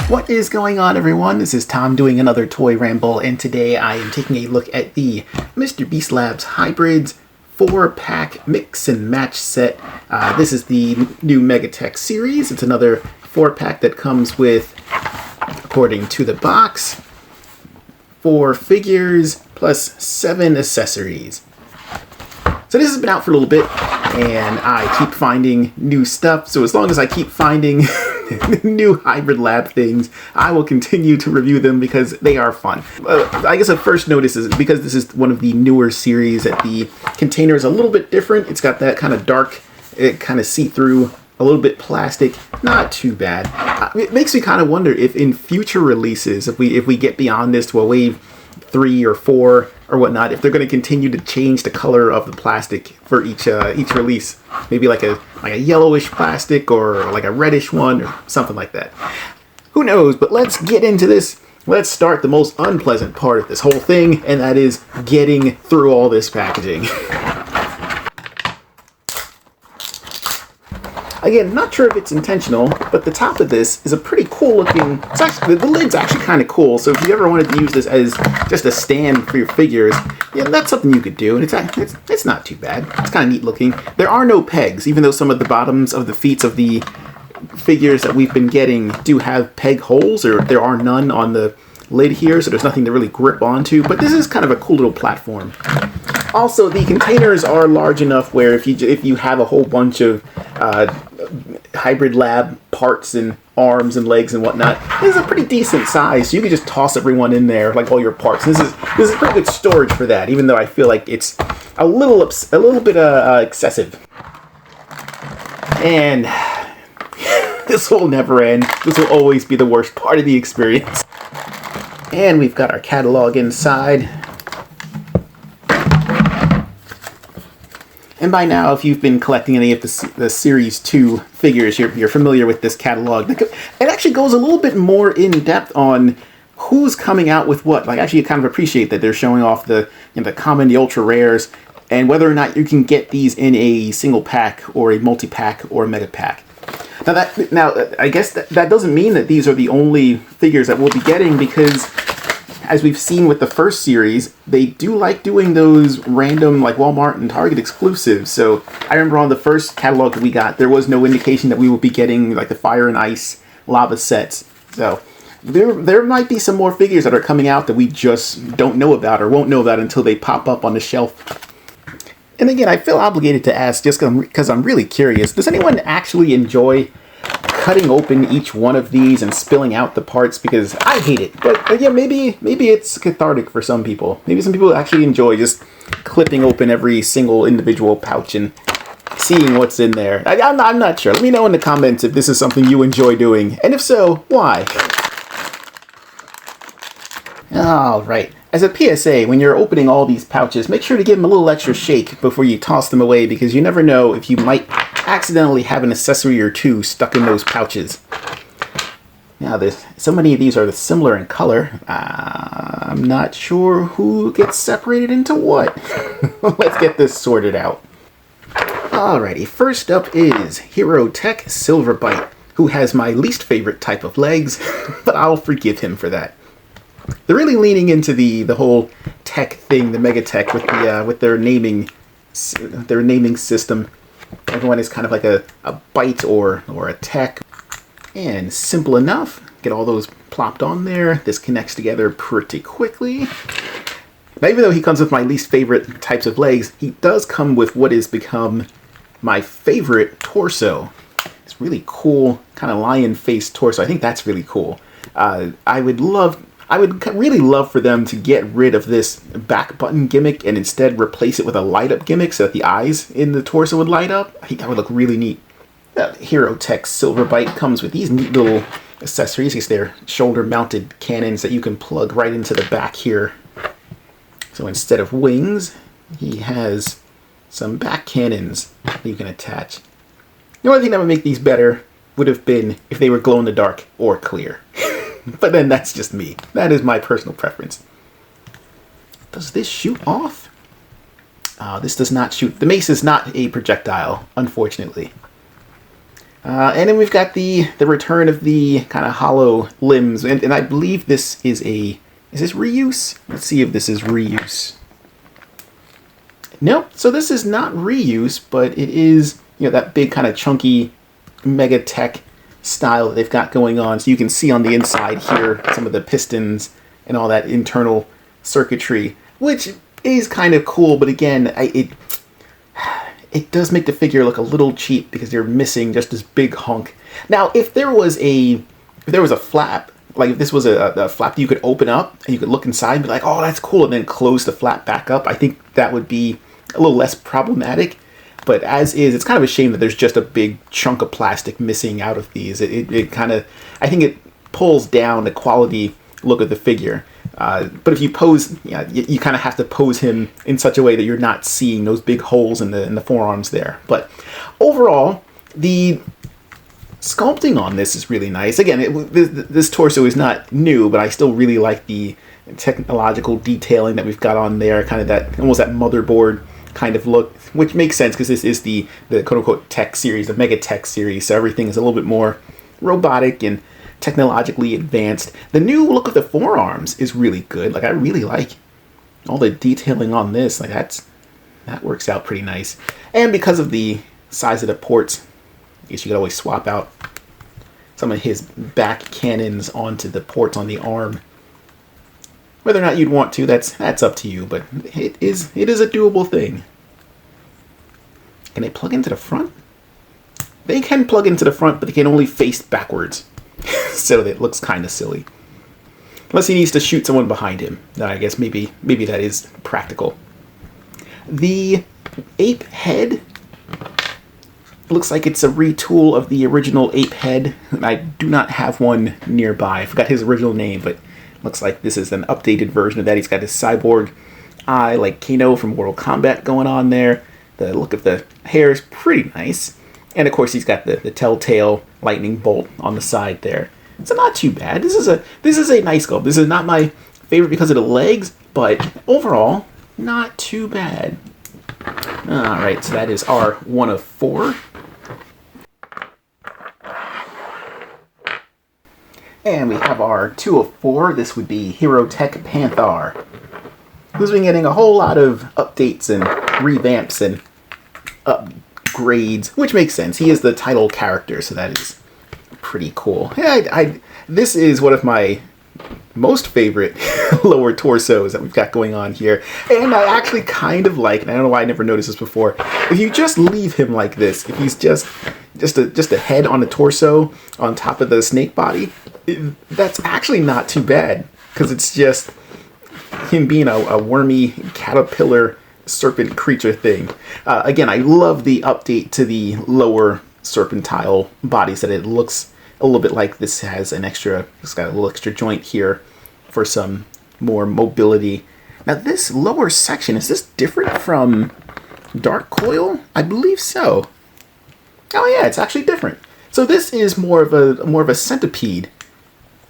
What is going on, everyone? This is Tom doing another toy ramble, and today I am taking a look at the Mr. Beast Labs Hybrids 4-pack mix and match set. This is the new Megatech series. It's another 4-pack that comes with, according to the box, 4 figures plus 7 accessories. So this has been out for a little bit, and I keep finding new stuff, so as long as I keep finding new Hybrid Lab things, I will continue to review them because they are fun. I guess a first notice is because this is one of the newer series that the container is a little bit different. It's got that kind of dark, kind of see-through, a little bit plastic, not too bad. It makes me kind of wonder if in future releases, if we get beyond this to a wave 3 or 4 or whatnot, if they're going to continue to change the color of the plastic for each release, maybe like a yellowish plastic or like a reddish one or something like that. Who knows? But let's get into this. Let's start the most unpleasant part of this whole thing, and that is getting through all this packaging. Again, not sure if it's intentional, but the top of this is a pretty cool looking, it's actually, the lid's actually kind of cool, so if you ever wanted to use this as just a stand for your figures, yeah, that's something you could do, and it's not too bad. It's kind of neat looking. There are no pegs, even though some of the bottoms of the feet of the figures that we've been getting do have peg holes, or there are none on the lid here, so there's nothing to really grip onto, but this is kind of a cool little platform. Also, the containers are large enough where if you have a whole bunch of Hybrid Lab parts and arms and legs and whatnot, this is a pretty decent size. So you can just toss everyone in there, like all your parts. This is pretty good storage for that, even though I feel like it's a little bit excessive. And this will never end. This will always be the worst part of the experience. And we've got our catalog inside. And by now, if you've been collecting any of the Series 2 figures, you're familiar with this catalog. It actually goes a little bit more in depth on who's coming out with what. Like, actually, you kind of appreciate that they're showing off the common, the ultra rares, and whether or not you can get these in a single pack or a multi-pack or a mega pack. Now, I guess that doesn't mean that these are the only figures that we'll be getting, because as we've seen with the first series, they do like doing those random, like, Walmart and Target exclusives. So I remember on the first catalog that we got, there was no indication that we would be getting, like, the Fire and Ice lava sets. So there might be some more figures that are coming out that we just don't know about or won't know about until they pop up on the shelf. And again, I feel obligated to ask, just because I'm really curious, does anyone actually enjoy cutting open each one of these and spilling out the parts? Because I hate it, but yeah, maybe it's cathartic for some people. Maybe some people actually enjoy just clipping open every single individual pouch and seeing what's in there. I'm not sure. Let me know in the comments if this is something you enjoy doing, and if so, why? All right. As a PSA, when you're opening all these pouches, make sure to give them a little extra shake before you toss them away, because you never know if you might accidentally have an accessory or two stuck in those pouches. Now, so many of these are similar in color. I'm not sure who gets separated into what. Let's get this sorted out. Alrighty, first up is Tech Silver-Byte, who has my least favorite type of legs, but I'll forgive him for that. They're really leaning into the whole tech thing, the Megatech, with their naming system. Everyone is kind of like a byte or a tech. And simple enough. Get all those plopped on there. This connects together pretty quickly. Now, even though he comes with my least favorite types of legs, he does come with what has become my favorite torso. It's really cool, kind of lion-faced torso. I think that's really cool. I would really love for them to get rid of this back button gimmick and instead replace it with a light up gimmick so that the eyes in the torso would light up. I think that would look really neat. Tech Silver-Byte comes with these neat little accessories. These are shoulder mounted cannons that you can plug right into the back here. So instead of wings, he has some back cannons that you can attach. The only thing that would make these better would have been if they were glow in the dark or clear. But then that's just me. That is my personal preference. Does this shoot off? This does not shoot. The mace is not a projectile, unfortunately. And then we've got the return of the kind of hollow limbs, and I believe this is is this reuse? Let's see if this is reuse. Nope, so this is not reuse, but it is, that big kind of chunky mega tech style that they've got going on. So you can see on the inside here some of the pistons and all that internal circuitry, which is kind of cool, but again, it does make the figure look a little cheap because you're missing just this big hunk. Now, if there was a flap, like if this was a flap that you could open up and you could look inside and be like, oh, that's cool, and then close the flap back up, I think that would be a little less problematic. But as is, it's kind of a shame that there's just a big chunk of plastic missing out of these. It kind of, I think it pulls down the quality look of the figure. But if you pose, you kind of have to pose him in such a way that you're not seeing those big holes in the forearms there. But overall, the sculpting on this is really nice. Again, this torso is not new, but I still really like the technological detailing that we've got on there, kind of that almost that motherboard kind of look, which makes sense because this is the quote-unquote tech series, the mega tech series, so everything is a little bit more robotic and technologically advanced. The new look of the forearms is really good. Like, I really like all the detailing on this. Like, that works out pretty nice. And because of the size of the ports, I guess you could always swap out some of his back cannons onto the ports on the arm. Whether or not you'd want to, that's up to you, but it is a doable thing. Can they plug into the front? They can plug into the front, but they can only face backwards. So it looks kind of silly. Unless he needs to shoot someone behind him. Then I guess maybe that is practical. The ape head looks like it's a retool of the original ape head. I do not have one nearby. I forgot his original name, but looks like this is an updated version of that. He's got his cyborg eye, like Kano from Mortal Kombat going on there. The look of the hair is pretty nice. And of course, he's got the telltale lightning bolt on the side there. So not too bad. This is a nice sculpt. This is not my favorite because of the legs, but overall, not too bad. All right, so that is our 1 of 4. And we have our 2 of 4. This would be Hero Tech Panthar, who's been getting a whole lot of updates and revamps and upgrades, which makes sense. He is the title character, so that is pretty cool. Yeah, this is one of my most favorite lower torsos that we've got going on here, and I actually kind of like, and I don't know why I never noticed this before, if you just leave him like this, if he's just a head on the torso on top of the snake body, that's actually not too bad, because it's just him being a wormy caterpillar serpent creature thing. Again, I love the update to the lower serpentile bodies, that it looks a little bit like this has it's got a little extra joint here for some more mobility. Now this lower section, is this different from Dark Coil? I believe so. Oh yeah, it's actually different. So this is more of a centipede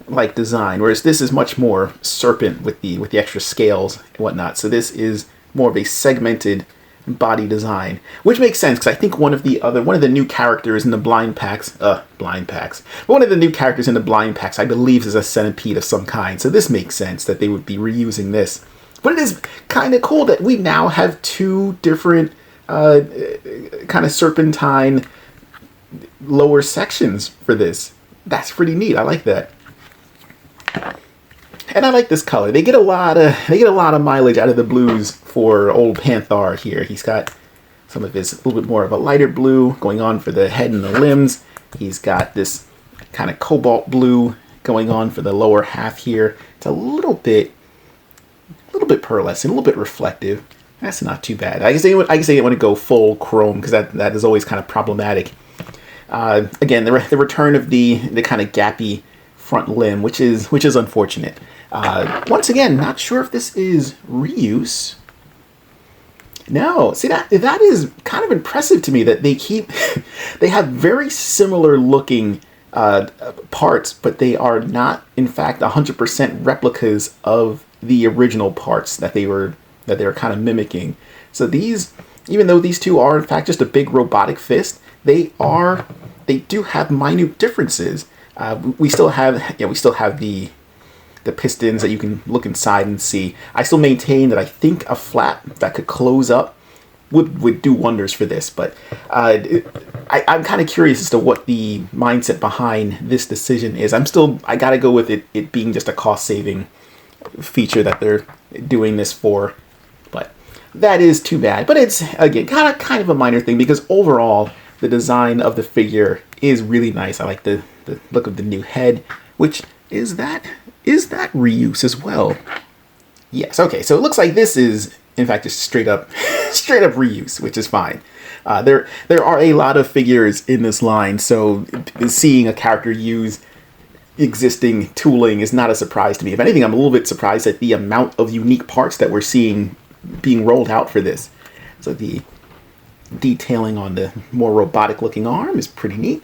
like design, whereas this is much more serpent with the extra scales and whatnot. So this is more of a segmented body design, which makes sense because I think one of the new characters in the blind packs, but one of the new characters in the blind packs, I believe, is a centipede of some kind. So this makes sense that they would be reusing this. But it is kind of cool that we now have 2 different kind of serpentine lower sections for this. That's pretty neat. I like that. And I like this color. They get a lot of mileage out of the blues for old Panthar here. He's got some of his, a little bit more of a lighter blue going on for the head and the limbs. He's got this kind of cobalt blue going on for the lower half here. It's a little bit pearlescent, a little bit reflective. That's not too bad. I guess they didn't want to go full chrome because that is always kind of problematic. Again, the return of the kind of gappy front limb, which is unfortunate. Once again, not sure if this is reuse. No, see that is kind of impressive to me that they have very similar looking parts, but they are not in fact 100% replicas of the original parts that they were kind of mimicking. So these, even though these two are in fact just a big robotic fist, they they do have minute differences. We still have the pistons that you can look inside and see. I still maintain that I think a flap that could close up would do wonders for this, but I'm kind of curious as to what the mindset behind this decision is. I gotta go with it being just a cost-saving feature that they're doing this for, but that is too bad. But it's, again, kind of a minor thing, because overall the design of the figure is really nice. I like the look of the new head, which is that reuse as well. Yes, okay, so it looks like this is in fact just straight up reuse, which is fine. There are a lot of figures in this line, so seeing a character use existing tooling is not a surprise to me. If anything, I'm a little bit surprised at the amount of unique parts that we're seeing being rolled out for this. So the detailing on the more robotic looking arm is pretty neat.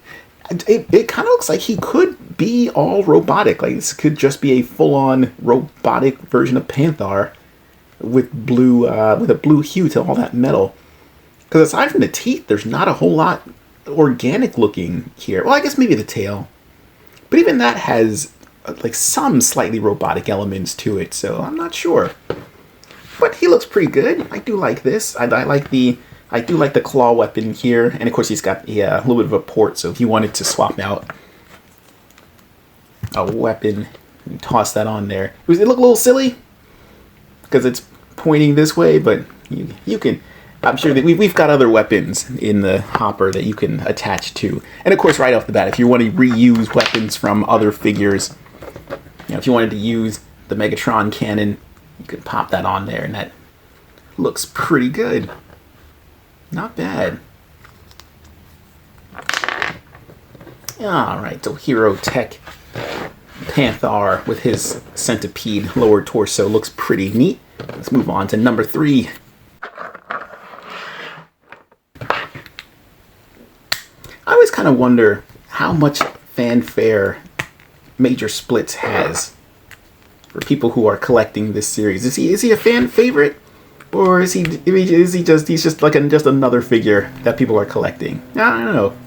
It kind of looks like he could be all robotic. Like, this could just be a full-on robotic version of Panthar with a blue hue to all that metal. Because aside from the teeth, there's not a whole lot organic looking here. Well, I guess maybe the tail. But even that has like some slightly robotic elements to it, so I'm not sure. But he looks pretty good. I do like this. I do like the claw weapon here, and of course he's got a little bit of a port, so if you wanted to swap out a weapon, you toss that on there. Does it look a little silly? Because it's pointing this way, but you can... I'm sure that we've got other weapons in the hopper that you can attach to. And of course, right off the bat, if you want to reuse weapons from other figures, if you wanted to use the Megatron cannon, you could pop that on there, and that looks pretty good. Not bad. Alright, so Hero Tech Panthar with his centipede lower torso looks pretty neat. Let's move on to number 3. I always kind of wonder how much fanfare Major Splitz has for people who are collecting this series. Is he a fan favorite, or is he just like just another figure that people are collecting? I don't know.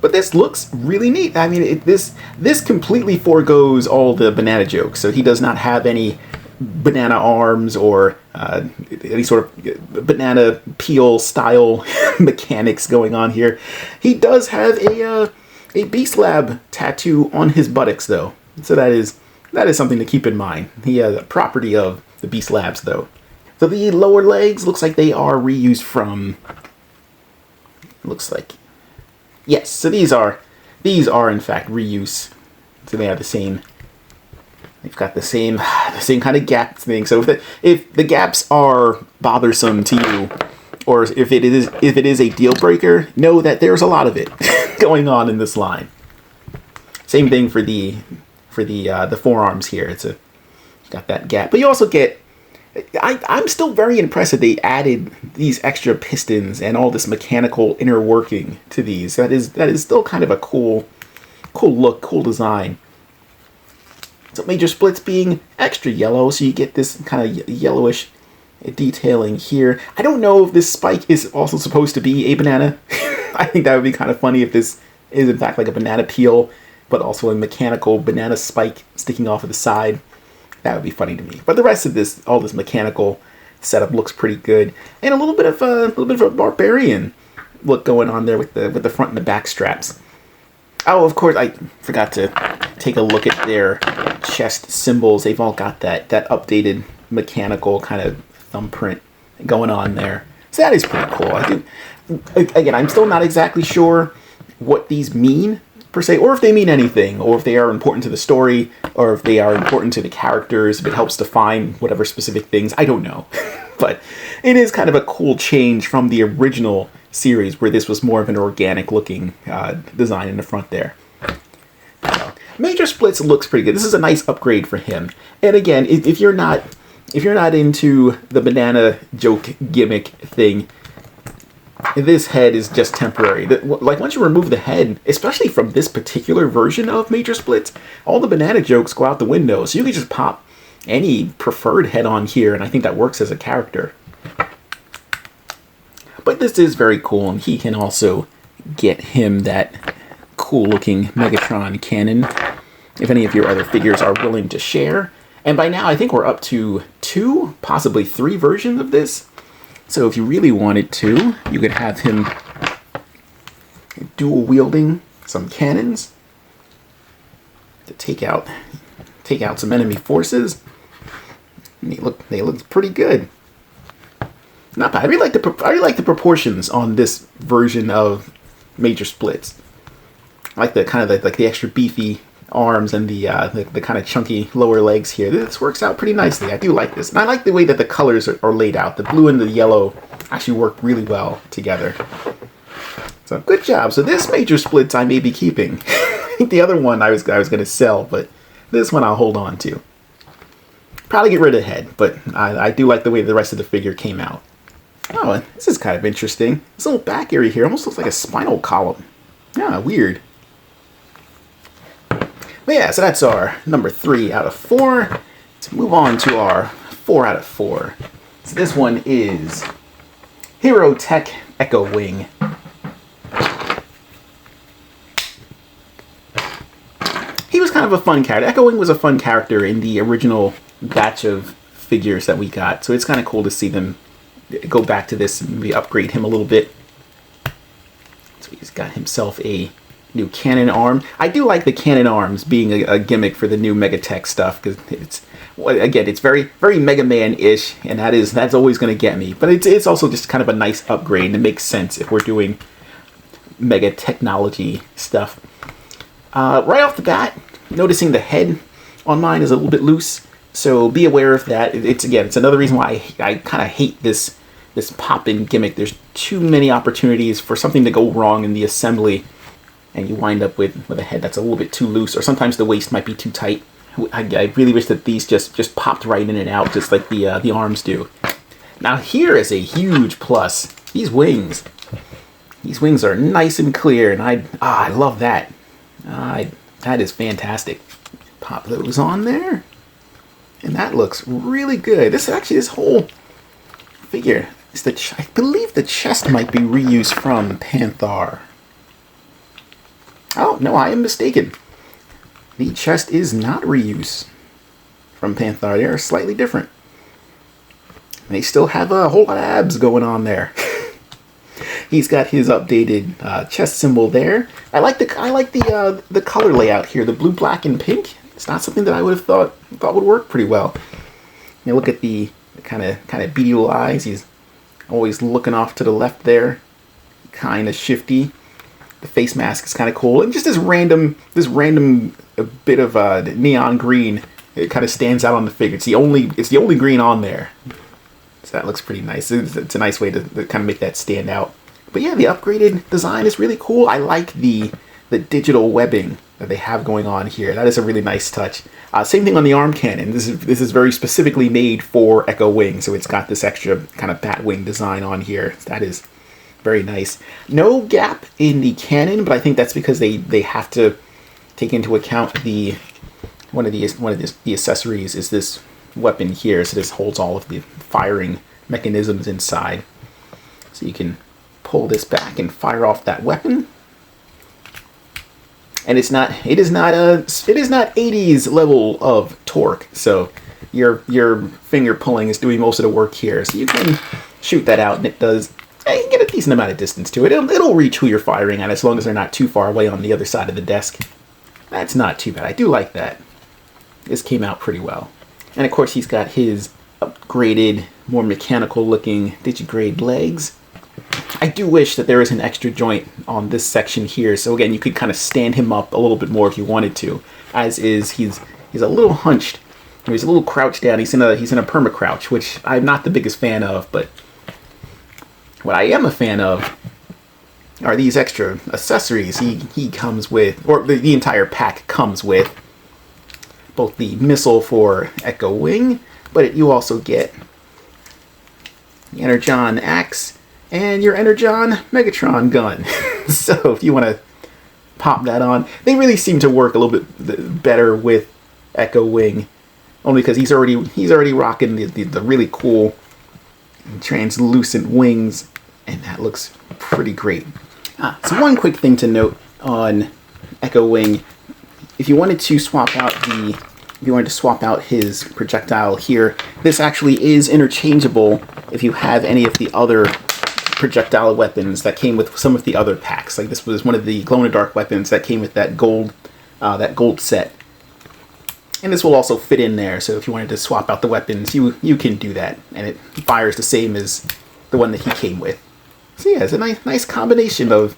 But this looks really neat. I mean, this completely forgoes all the banana jokes. So he does not have any banana arms or any sort of banana peel style mechanics going on here. He does have a Beast Lab tattoo on his buttocks, though. So that is something to keep in mind. He has a property of the Beast Labs, though. So the lower legs looks like they are reused from... Looks like... Yes, so these are in fact reuse. So they have the same... They've got the same kind of gap thing. So if the gaps are bothersome to you, or if it is a deal breaker, know that there's a lot of it going on in this line. Same thing for the forearms here. Got that gap, but you also get. I'm still very impressed that they added these extra pistons and all this mechanical inner working to these. That is still kind of a cool look, cool design. So Major Splitz being extra yellow, so you get this kind of yellowish detailing here. I don't know if this spike is also supposed to be a banana. I think that would be kind of funny if this is in fact like a banana peel, but also a mechanical banana spike sticking off of the side. That would be funny to me. But the rest of this, all this mechanical setup looks pretty good, and a little bit of a barbarian look going on there with the front and the back straps. Oh, of course, I forgot to take a look at their chest symbols. They've all got that updated mechanical kind of thumbprint going on there. So that is pretty cool. Again, I'm still not exactly sure what these mean, per se, or if they mean anything, or if they are important to the story, or if they are important to the characters, if it helps define whatever specific things. I don't know. But it is kind of a cool change from the original series, where this was more of an organic looking design in the front there. Major Splitz looks pretty good. This is a nice upgrade for him. And again, if you're not into the banana joke gimmick thing, this head is just temporary. Like, once you remove the head, especially from this particular version of Major Splitz, all the banana jokes go out the window. So you can just pop any preferred head on here, and I think that works as a character. But this is very cool, and he can also get him that cool looking Megatron cannon, if any of your other figures are willing to share. And by now I think we're up to 2, possibly 3 versions of this. So if you really wanted to, you could have him dual wielding some cannons to take out some enemy forces. And they look pretty good. Not bad. I really like the proportions on this version of Major Splitz. I like the kind of like the extra beefy arms and the kind of chunky lower legs here. This works out pretty nicely. I do like this. And I like the way that the colors are laid out. The blue and the yellow actually work really well together. So good job. So this Major Splitz I may be keeping. I think the other one I was going to sell, but this one I'll hold on to. Probably get rid of the head, but I do like the way the rest of the figure came out. Oh, this is kind of interesting. This little back area here almost looks like a spinal column. Yeah, weird. But yeah, so that's our number 3 out of 4. Let's move on to our 4 out of 4. So this one is Hero Tech Echo Wing. He was kind of a fun character. Echo Wing was a fun character in the original batch of figures that we got. So it's kind of cool to see them go back to this and maybe upgrade him a little bit. So he's got himself a new cannon arm. I do like the cannon arms being a gimmick for the new Megatech stuff, because it's, again, it's very Mega Man-ish, and that's always going to get me. But it's also just kind of a nice upgrade, and it makes sense if we're doing Mega technology stuff. Right off the bat, noticing the head on mine is a little bit loose, so be aware of that. It's another reason why I kind of hate this pop-in gimmick. There's too many opportunities for something to go wrong in the assembly, and you wind up with a head that's a little bit too loose, or sometimes the waist might be too tight. I really wish that these just popped right in and out, just like the arms do. Now here is a huge plus. These wings are nice and clear, and I love that. That is fantastic. Pop those on there, and that looks really good. This whole figure is I believe the chest might be reused from Panthar. Oh, no, I am mistaken. The chest is not reuse from Panthar. They are slightly different. They still have a whole lot of abs going on there. He's got his updated chest symbol there. I like the color layout here, the blue, black, and pink. It's not something that I would have thought would work pretty well. You look at the kind of beady little eyes. He's always looking off to the left there, kind of shifty. The face mask is kind of cool, and just this random bit of neon green. It kind of stands out on the figure. It's the only green on there, so that looks pretty nice. It's a nice way to kind of make that stand out. But yeah, the upgraded design is really cool. I like the digital webbing that they have going on here. That is a really nice touch. Same thing on the arm cannon. This is very specifically made for Echo Wing, so it's got this extra kind of bat wing design on here. That is very nice. No gap in the cannon, but I think that's because they have to take into account one of the accessories is this weapon here. So this holds all of the firing mechanisms inside. So you can pull this back and fire off that weapon. And it is not 80s level of torque. So your finger pulling is doing most of the work here. So you can shoot that out, and it does. You get a decent amount of distance to it. It'll reach who you're firing at, as long as they're not too far away on the other side of the desk. That's not too bad. I do like that. This came out pretty well. And of course he's got his upgraded, more mechanical looking Digigrade legs. I do wish that there was an extra joint on this section here, so again, you could kind of stand him up a little bit more if you wanted to. As is, he's a little hunched. He's a little crouched down. He's in a perma-crouch, which I'm not the biggest fan of, but what I am a fan of are these extra accessories he comes with, or the entire pack comes with. Both the missile for Echo Wing, but you also get the Energon Axe and your Energon Megatron gun. So if you want to pop that on, they really seem to work a little bit better with Echo Wing, only because he's already rocking the really cool translucent wings, and that looks pretty great. So one quick thing to note on Echo Wing, if you wanted to swap out his projectile here, this actually is interchangeable if you have any of the other projectile weapons that came with some of the other packs. Like this was one of the glow-in-the-dark weapons that came with that gold set. And this will also fit in there, so if you wanted to swap out the weapons, you can do that. And it fires the same as the one that he came with. So yeah, it's a nice combination of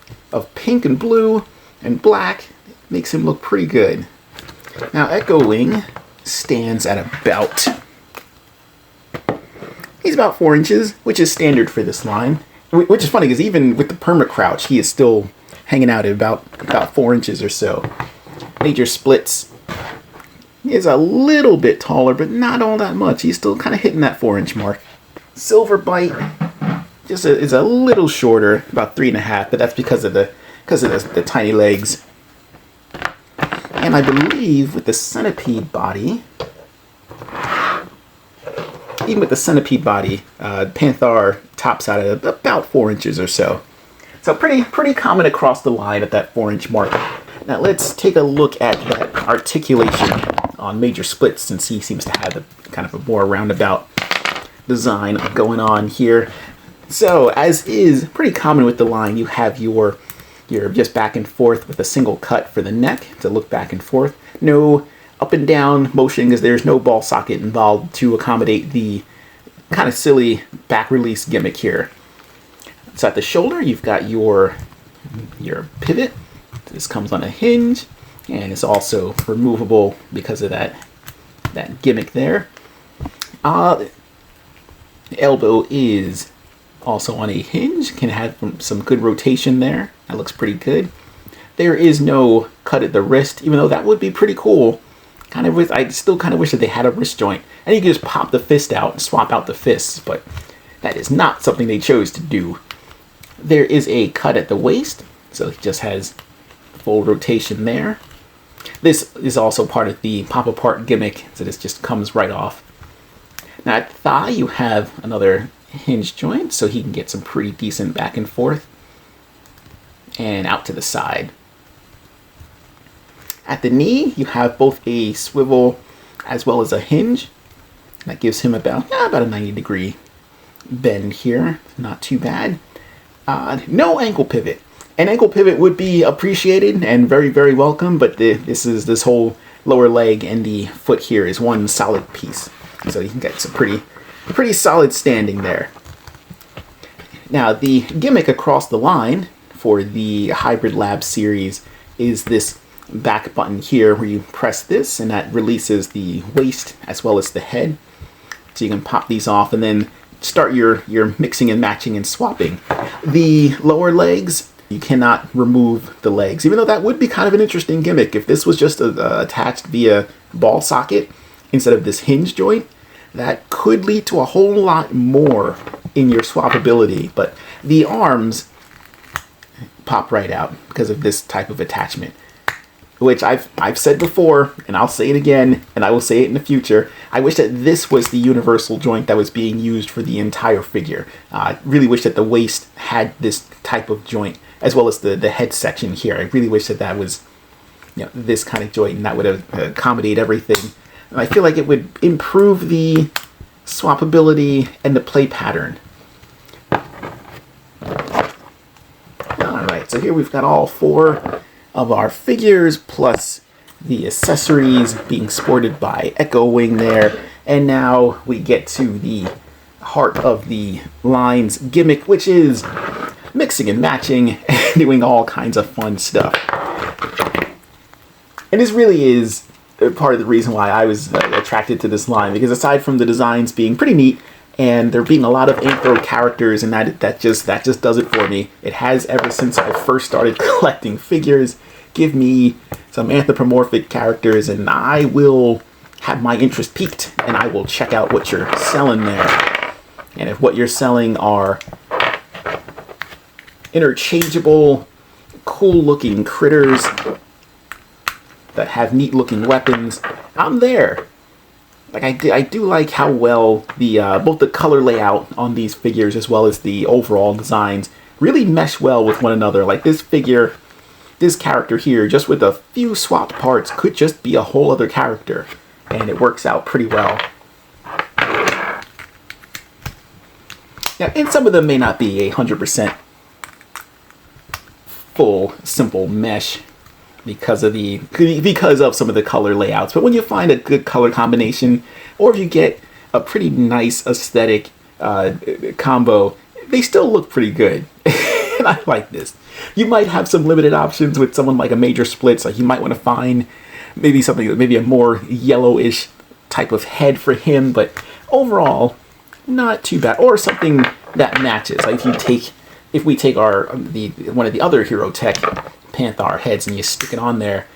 pink and blue and black. Makes him look pretty good. Now Echo Wing stands at about... He's about 4 inches, which is standard for this line. Which is funny, because even with the perma crouch, he is still hanging out at about 4 inches or so. Major Splitz is a little bit taller, but not all that much. He's still kind of hitting that 4-inch mark. Silver-Byte is a little shorter, about 3.5, but that's because of the tiny legs. And I believe with the centipede body, even with the centipede body, Panthar tops out at about 4 inches or so. So pretty common across the line at that 4-inch mark. Now let's take a look at that articulation on Major Splitz, since he seems to have a kind of a more roundabout design going on here. So as is pretty common with the line, you have your just back and forth with a single cut for the neck to look back and forth. No up and down motion, because there's no ball socket involved to accommodate the kind of silly back release gimmick here. So at the shoulder, you've got your pivot. This comes on a hinge, and it's also removable because of that gimmick there. The elbow is also on a hinge, can have some good rotation there. That looks pretty good. There is no cut at the wrist, even though that would be pretty cool. I still kind of wish that they had a wrist joint, and you could just pop the fist out and swap out the fists, but that is not something they chose to do. There is a cut at the waist, so it just has full rotation there. This is also part of the pop-apart gimmick, so this just comes right off. Now at the thigh, you have another hinge joint, so he can get some pretty decent back and forth, and out to the side. At the knee, you have both a swivel as well as a hinge. That gives him about a 90-degree bend here. Not too bad. No ankle pivot. An ankle pivot would be appreciated and very, very welcome, but this whole lower leg and the foot here is one solid piece. So you can get some pretty solid standing there. Now, the gimmick across the line for the Hybrid Lab series is this back button here, where you press this and that releases the waist as well as the head. So you can pop these off and then start your mixing and matching and swapping. The lower legs, you cannot remove the legs, even though that would be kind of an interesting gimmick. If this was just attached via ball socket instead of this hinge joint, that could lead to a whole lot more in your swappability. But the arms pop right out because of this type of attachment, which I've said before, and I'll say it again, and I will say it in the future. I wish that this was the universal joint that was being used for the entire figure. I really wish that the waist had this type of joint, as well as the head section here. I really wish that was this kind of joint, and that would accommodate everything. And I feel like it would improve the swappability and the play pattern. Alright, so here we've got all 4 of our figures, plus the accessories being sported by Echo Wing there. And now we get to the heart of the line's gimmick, which is mixing and matching and doing all kinds of fun stuff. And this really is part of the reason why I was attracted to this line, because aside from the designs being pretty neat and there being a lot of anthro characters, and that just does it for me. It has ever since I first started collecting figures. Give me some anthropomorphic characters and I will have my interest piqued, and I will check out what you're selling there. And if what you're selling are interchangeable, cool looking critters that have neat looking weapons, I'm there. Like I do like how well the both the color layout on these figures as well as the overall designs really mesh well with one another. Like this figure, this character here, just with a few swapped parts, could just be a whole other character. And it works out pretty well. Now, and some of them may not be 100% full, simple mesh because of some of the color layouts. But when you find a good color combination, or if you get a pretty nice aesthetic combo, they still look pretty good. And I like this. You might have some limited options with someone like a Major Splitz. Like you might want to find maybe a more yellowish type of head for him, but overall, not too bad. Or something that matches. Like if we take one of the other Hero Tech Panthar heads and you stick it on there,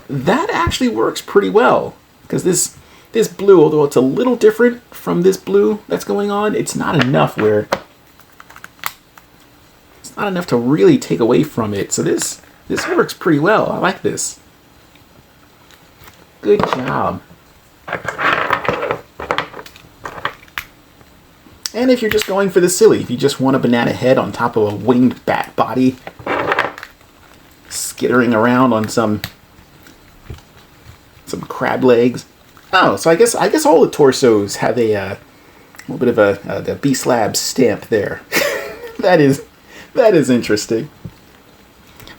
that actually works pretty well. Because this blue, although it's a little different from this blue that's going on, it's not enough to really take away from it. So this works pretty well. I like this. Good job. And if you're just going for the silly, if you just want a banana head on top of a winged bat body, skittering around on some crab legs. Oh, so I guess all the torsos have a little bit of a B-Slab stamp there. That is interesting.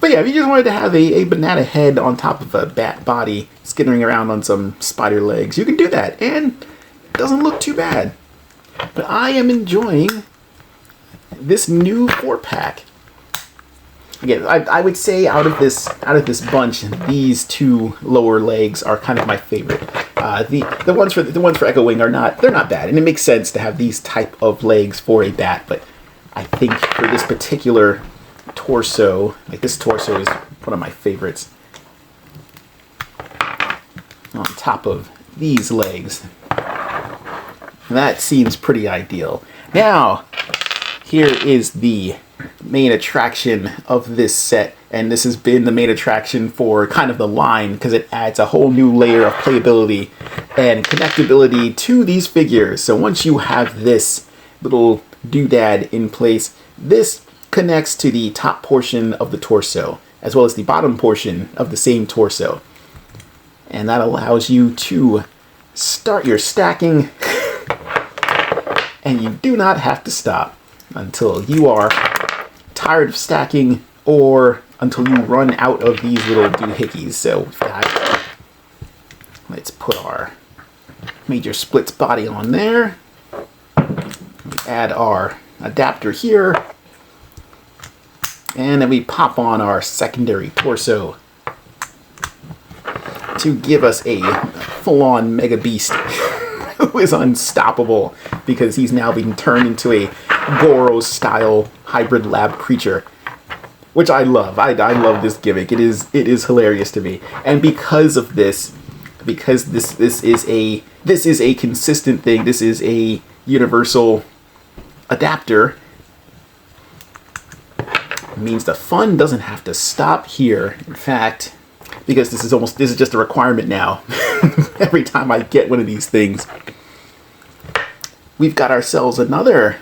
But yeah, if you just wanted to have a banana head on top of a bat body, skittering around on some spider legs, you can do that, and it doesn't look too bad. But I am enjoying this new 4-pack. Again, I would say out of this bunch, these two lower legs are kind of my favorite. The ones for Echo Wing they're not bad, and it makes sense to have these type of legs for a bat. But I think for this particular torso, like this torso is one of my favorites. On top of these legs, that seems pretty ideal. Now, here is the main attraction of this set, and this has been the main attraction for kind of the line because it adds a whole new layer of playability and connectability to these figures. So once you have this little doodad in place, this connects to the top portion of the torso as well as the bottom portion of the same torso, and that allows you to start your stacking and you do not have to stop until you are tired of stacking or until you run out of these little doohickeys. So let's put our Major Splitz body on there. Add our adapter here. And then we pop on our secondary torso to give us a full-on Mega Beast who is unstoppable because he's now being turned into a Goro-style hybrid lab creature, which I love. I love this gimmick. It is hilarious to me, and because of this, because this is a consistent thing. This is a universal adapter. It means the fun doesn't have to stop here. In fact, because this is just a requirement now. Every time I get one of these things, we've got ourselves another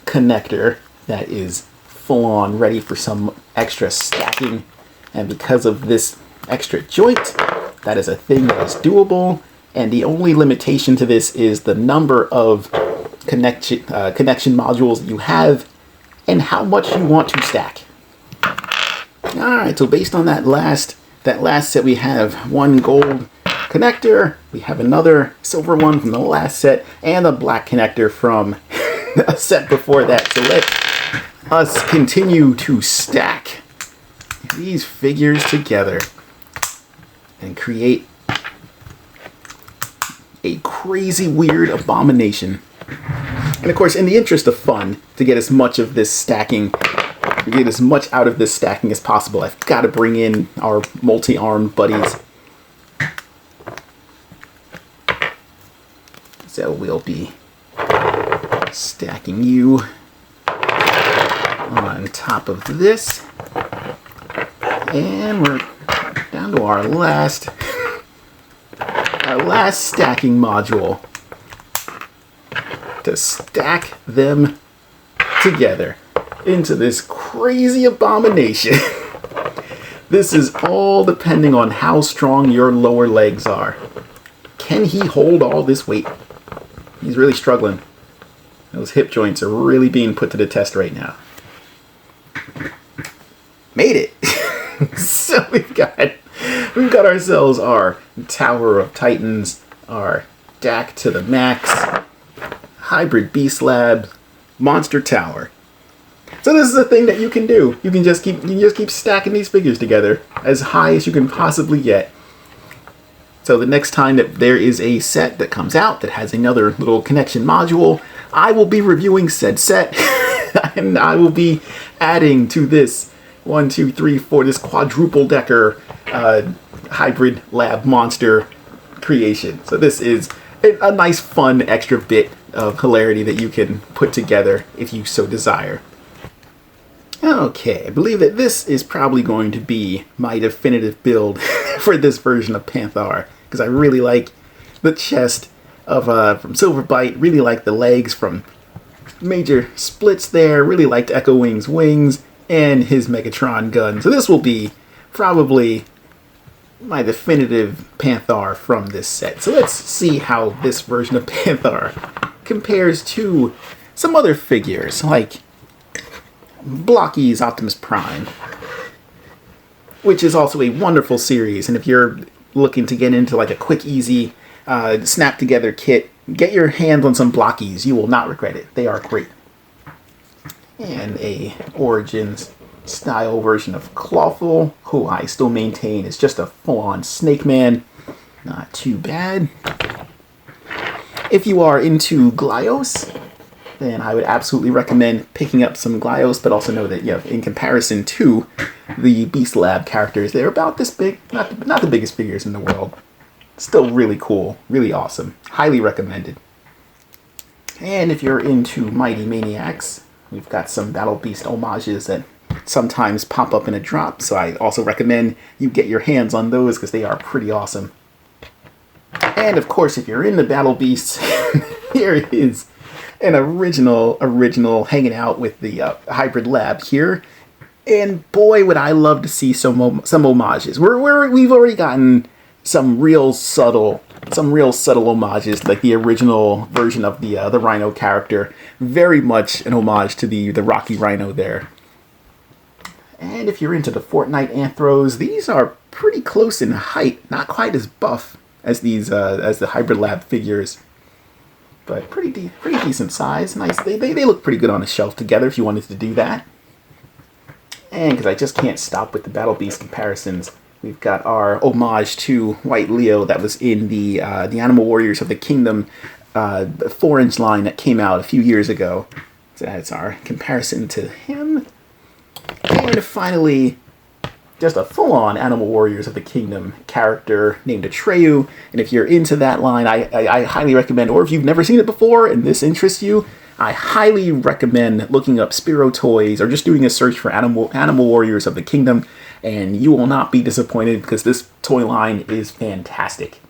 connector that is full on ready for some extra stacking, and because of this extra joint, that is a thing that is doable, and the only limitation to this is the number of connection modules you have and how much you want to stack. Alright, so based on that last set, we have one gold connector, we have another silver one from the last set, and a black connector from a set before that. So let us continue to stack these figures together and create a crazy, weird abomination. And of course, in the interest of fun, to get as much of this stacking, to get as much out of this stacking as possible, I've got to bring in our multi-armed buddies. So we'll be stacking you on top of this. And we're down to our last stacking module to stack them together into this crazy abomination. This is all depending on how strong your lower legs are. Can he hold all this weight? He's really struggling. Those hip joints are really being put to the test right now. Made it! So we've got ourselves our Tower of Titans, our DAC to the max, Hybrid Beast Lab, Monster Tower. So this is a thing that you can do. You can just keep stacking these figures together as high as you can possibly get. So the next time that there is a set that comes out that has another little connection module, I will be reviewing said set, and I will be adding to this 1, 2, 3, 4, this quadruple decker hybrid lab monster creation. So this is a nice fun extra bit of hilarity that you can put together if you so desire. Okay, I believe that this is probably going to be my definitive build for this version of Panthar, because I really like the chest of from Silver-Byte, really like the legs from Major Splitz there, really liked Echo Wing's wings, and his Megatron gun. So this will be probably my definitive Panthar from this set. So let's see how this version of Panthar compares to some other figures, like Blocky's Optimus Prime, which is also a wonderful series. And if you're looking to get into like a quick, easy, snap together kit, get your hands on some Blockies. You will not regret it. They are great. And a Origins style version of Clawful, who I still maintain is just a full-on Snake Man. Not too bad. If you are into Glyos, then I would absolutely recommend picking up some Glyos, but also know that, you know, in comparison to the Beast Lab characters, they're about this big. Not the biggest figures in the world. Still really cool, really awesome. Highly recommended. And if you're into Mighty Maniacs, we've got some Battle Beast homages that sometimes pop up in a drop, so I also recommend you get your hands on those because they are pretty awesome. And of course, if you're into Battle Beasts, here it is. An original hanging out with the Hybrid Lab here. And boy, would I love to see some homages. We've already gotten some real subtle homages, like the original version of the Rhino character. Very much an homage to the Rocky Rhino there. And if you're into the Fortnite Anthros, these are pretty close in height. Not quite as buff as these as the Hybrid Lab figures, but pretty decent size. Nice. They look pretty good on a shelf together if you wanted to do that. And because I just can't stop with the Battle Beast comparisons, we've got our homage to White Leo that was in the Animal Warriors of the Kingdom 4-inch line that came out a few years ago. So that's our comparison to him. And finally, just a full-on Animal Warriors of the Kingdom character named Atreyu. And if you're into that line, I highly recommend, or if you've never seen it before and this interests you, I highly recommend looking up Spiro Toys or just doing a search for Animal Warriors of the Kingdom, and you will not be disappointed because this toy line is fantastic.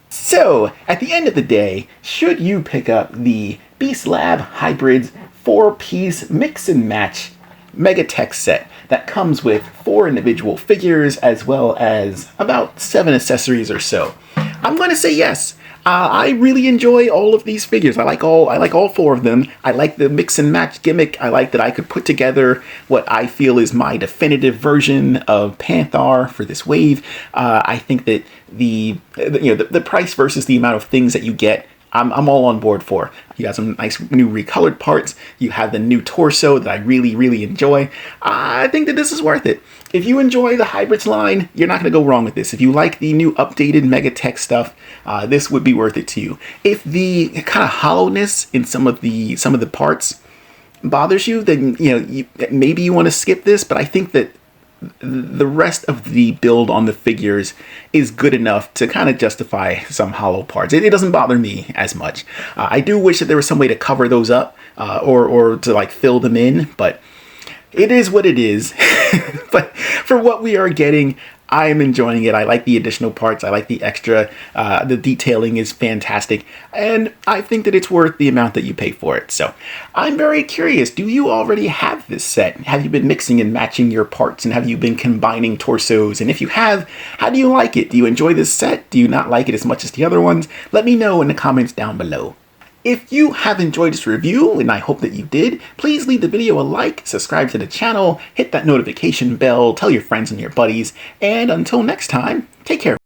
So, at the end of the day, should you pick up the Beast Lab Hybrids 4-piece mix and match Megatech set that comes with 4 individual figures as well as about 7 accessories or so, I'm going to say yes. I really enjoy all of these figures. I like all 4 of them. I like the mix and match gimmick. I like that I could put together what I feel is my definitive version of Panthar for this wave. I think that the price versus the amount of things that you get, I'm all on board for. You got some nice new recolored parts. You have the new torso that I really enjoy. I think that this is worth it. If you enjoy the Hybrids line, you're not going to go wrong with this. If you like the new updated Megatech stuff, this would be worth it to you. If the kind of hollowness in some of the parts bothers you, then maybe you want to skip this. But I think that the rest of the build on the figures is good enough to kind of justify some hollow parts. It doesn't bother me as much. I do wish that there was some way to cover those up or to like fill them in, but It is what it is. But for what we are getting, I am enjoying it. I like the additional parts. I like the extra. The detailing is fantastic. And I think that it's worth the amount that you pay for it. So I'm very curious. Do you already have this set? Have you been mixing and matching your parts? And have you been combining torsos? And if you have, how do you like it? Do you enjoy this set? Do you not like it as much as the other ones? Let me know in the comments down below. If you have enjoyed this review, and I hope that you did, please leave the video a like, subscribe to the channel, hit that notification bell, tell your friends and your buddies, and until next time, take care.